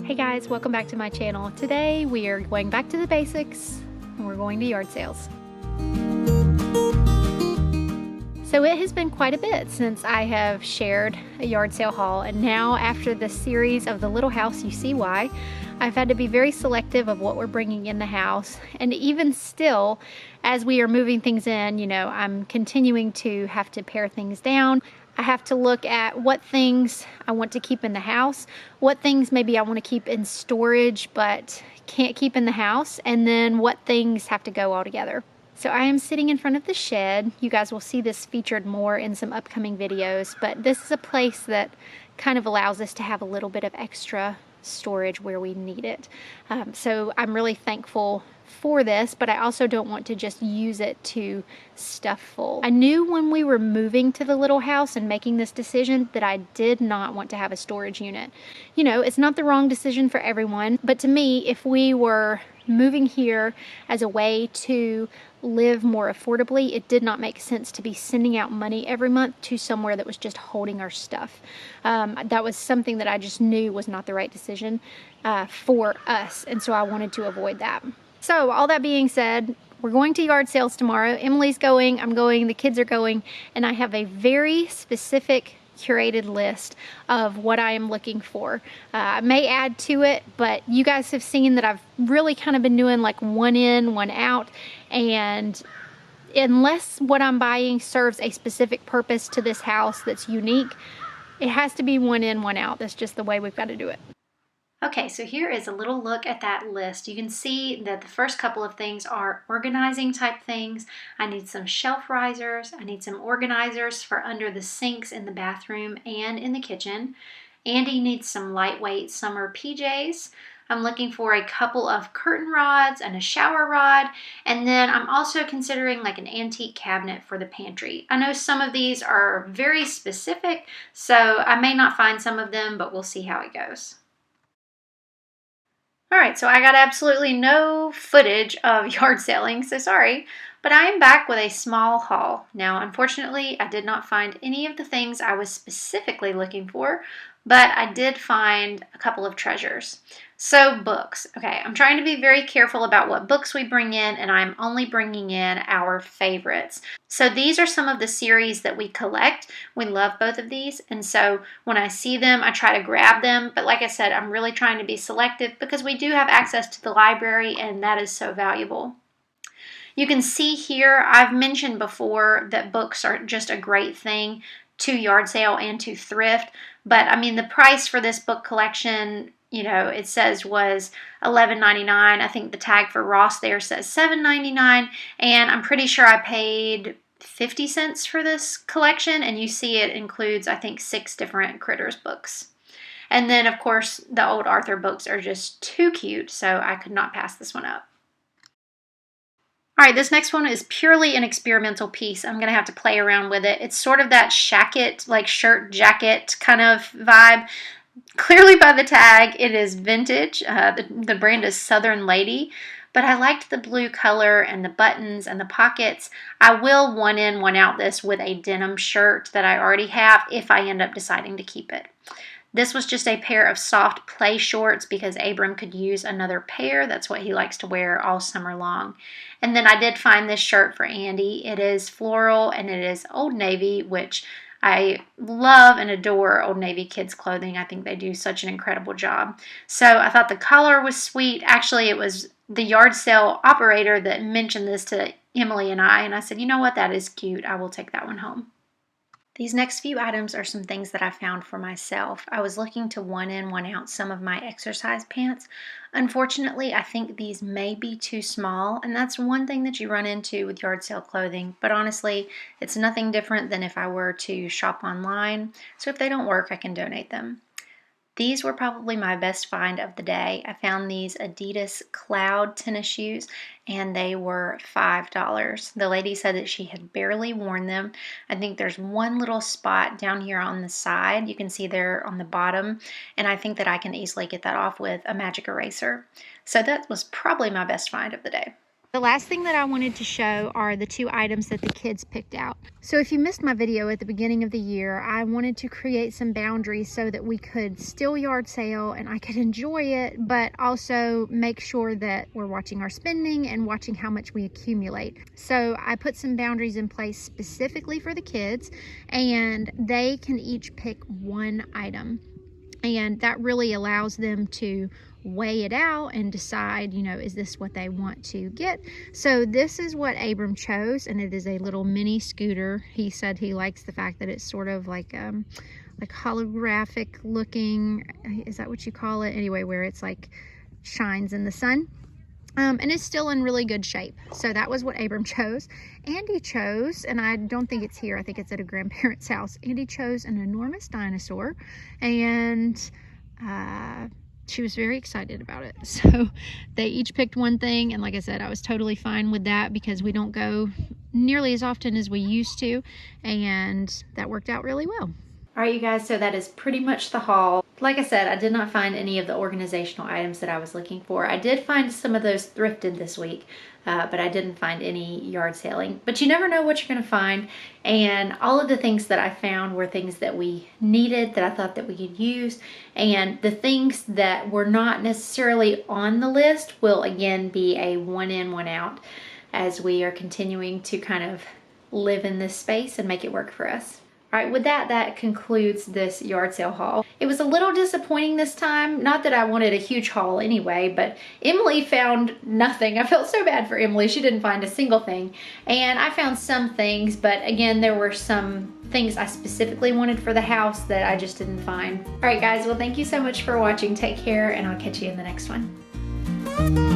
Hey guys, welcome back to my channel. Today we are going back to the basics and we're going to yard sales. So it has been quite a bit since I have shared a yard sale haul, and now after the series of the little house, you see why. I've had to be very selective of what we're bringing in the house, and even still, as we are moving things in, I'm continuing to have to pare things down. I have to look at what things I want to keep in the house, what things maybe I want to keep in storage but can't keep in the house, and then what things have to go altogether. So I am sitting in front of the shed. You guys will see this featured more in some upcoming videos, but this is a place that kind of allows us to have a little bit of extra storage where we need it. So I'm really thankful for this, but I also don't want to just use it to stuff full. I knew when we were moving to the little house and making this decision that I did not want to have a storage unit. It's not the wrong decision for everyone, but to me, if we were moving here as a way to live more affordably, it did not make sense to be sending out money every month to somewhere that was just holding our stuff. That was something that I just knew was not the right decision for us, and so I wanted to avoid that. So all that being said, we're going to yard sales tomorrow. Emily's going, I'm going, the kids are going, and I have a very specific curated list of what I am looking for. I may add to it, but you guys have seen that I've really kind of been doing like one in, one out, and unless what I'm buying serves a specific purpose to this house that's unique, it has to be one in, one out. That's just the way we've got to do it. Okay, so here is a little look at that list. You can see that the first couple of things are organizing type things. I need some shelf risers. I need some organizers for under the sinks in the bathroom and in the kitchen. Andy needs some lightweight summer PJs. I'm looking for a couple of curtain rods and a shower rod. And then I'm also considering like an antique cabinet for the pantry. I know some of these are very specific, so I may not find some of them, but we'll see how it goes. Alright, so I got absolutely no footage of yard selling, so sorry, but I am back with a small haul. Now, unfortunately, I did not find any of the things I was specifically looking for, but I did find a couple of treasures. So, books. Okay, I'm trying to be very careful about what books we bring in, and I'm only bringing in our favorites. So these are some of the series that we collect. We love both of these, and so when I see them, I try to grab them. But like I said, I'm really trying to be selective because we do have access to the library, and that is so valuable. You can see here, I've mentioned before that books are just a great thing to yard sale and to thrift. But I mean, the price for this book collection, it says was $11.99. I think the tag for Ross there says $7.99, and I'm pretty sure I paid 50 cents for this collection, and you see it includes, I think, 6 different Critters books. And then, of course, the old Arthur books are just too cute, so I could not pass this one up. All right, this next one is purely an experimental piece. I'm going to have to play around with it. It's sort of that shacket, like shirt jacket kind of vibe. Clearly by the tag, it is vintage. The brand is Southern Lady, but I liked the blue color and the buttons and the pockets. I will one in, one out this with a denim shirt that I already have if I end up deciding to keep it. This was just a pair of soft play shorts because Abram could use another pair. That's what he likes to wear all summer long. And then I did find this shirt for Andy. It is floral and it is Old Navy, which I love and adore Old Navy kids clothing. I think they do such an incredible job. So I thought the color was sweet. Actually, it was the yard sale operator that mentioned this to Emily and I said, you know what, that is cute. I will take that one home. These next few items are some things that I found for myself. I was looking to one in, one out some of my exercise pants. Unfortunately, I think these may be too small, and that's one thing that you run into with yard sale clothing. But honestly, it's nothing different than if I were to shop online. So if they don't work, I can donate them. These were probably my best find of the day. I found these Adidas Cloud tennis shoes, and they were $5. The lady said that she had barely worn them. I think there's one little spot down here on the side. You can see there on the bottom, and I think that I can easily get that off with a magic eraser. So that was probably my best find of the day. The last thing that I wanted to show are the 2 items that the kids picked out. So if you missed my video at the beginning of the year, I wanted to create some boundaries so that we could still yard sale and I could enjoy it, but also make sure that we're watching our spending and watching how much we accumulate. So I put some boundaries in place specifically for the kids, and they can each pick 1 item. And that really allows them to weigh it out and decide, you know, is this what they want to get? So this is what Abram chose, and it is a little mini scooter. He said he likes the fact that it's sort of like holographic looking, is that what you call it? Anyway, where it's like shines in the sun. And it's still in really good shape. So that was what Abram chose. Andy chose, and I don't think it's here, I think it's at a grandparent's house. Andy chose an enormous dinosaur, and she was very excited about it. So they each picked 1 thing, and like I said, I was totally fine with that because we don't go nearly as often as we used to, and that worked out really well. All right, you guys, so that is pretty much the haul. Like I said, I did not find any of the organizational items that I was looking for. I did find some of those thrifted this week, but I didn't find any yard sailing. But you never know what you're gonna find, and all of the things that I found were things that we needed, that I thought that we could use, and the things that were not necessarily on the list will again be a 1 in, 1 out as we are continuing to kind of live in this space and make it work for us. All right, with that, that concludes this yard sale haul. It was a little disappointing this time. Not that I wanted a huge haul anyway, but Emily found nothing. I felt so bad for Emily. She didn't find a single thing. And I found some things, but again, there were some things I specifically wanted for the house that I just didn't find. All right, guys, well, thank you so much for watching. Take care, and I'll catch you in the next one.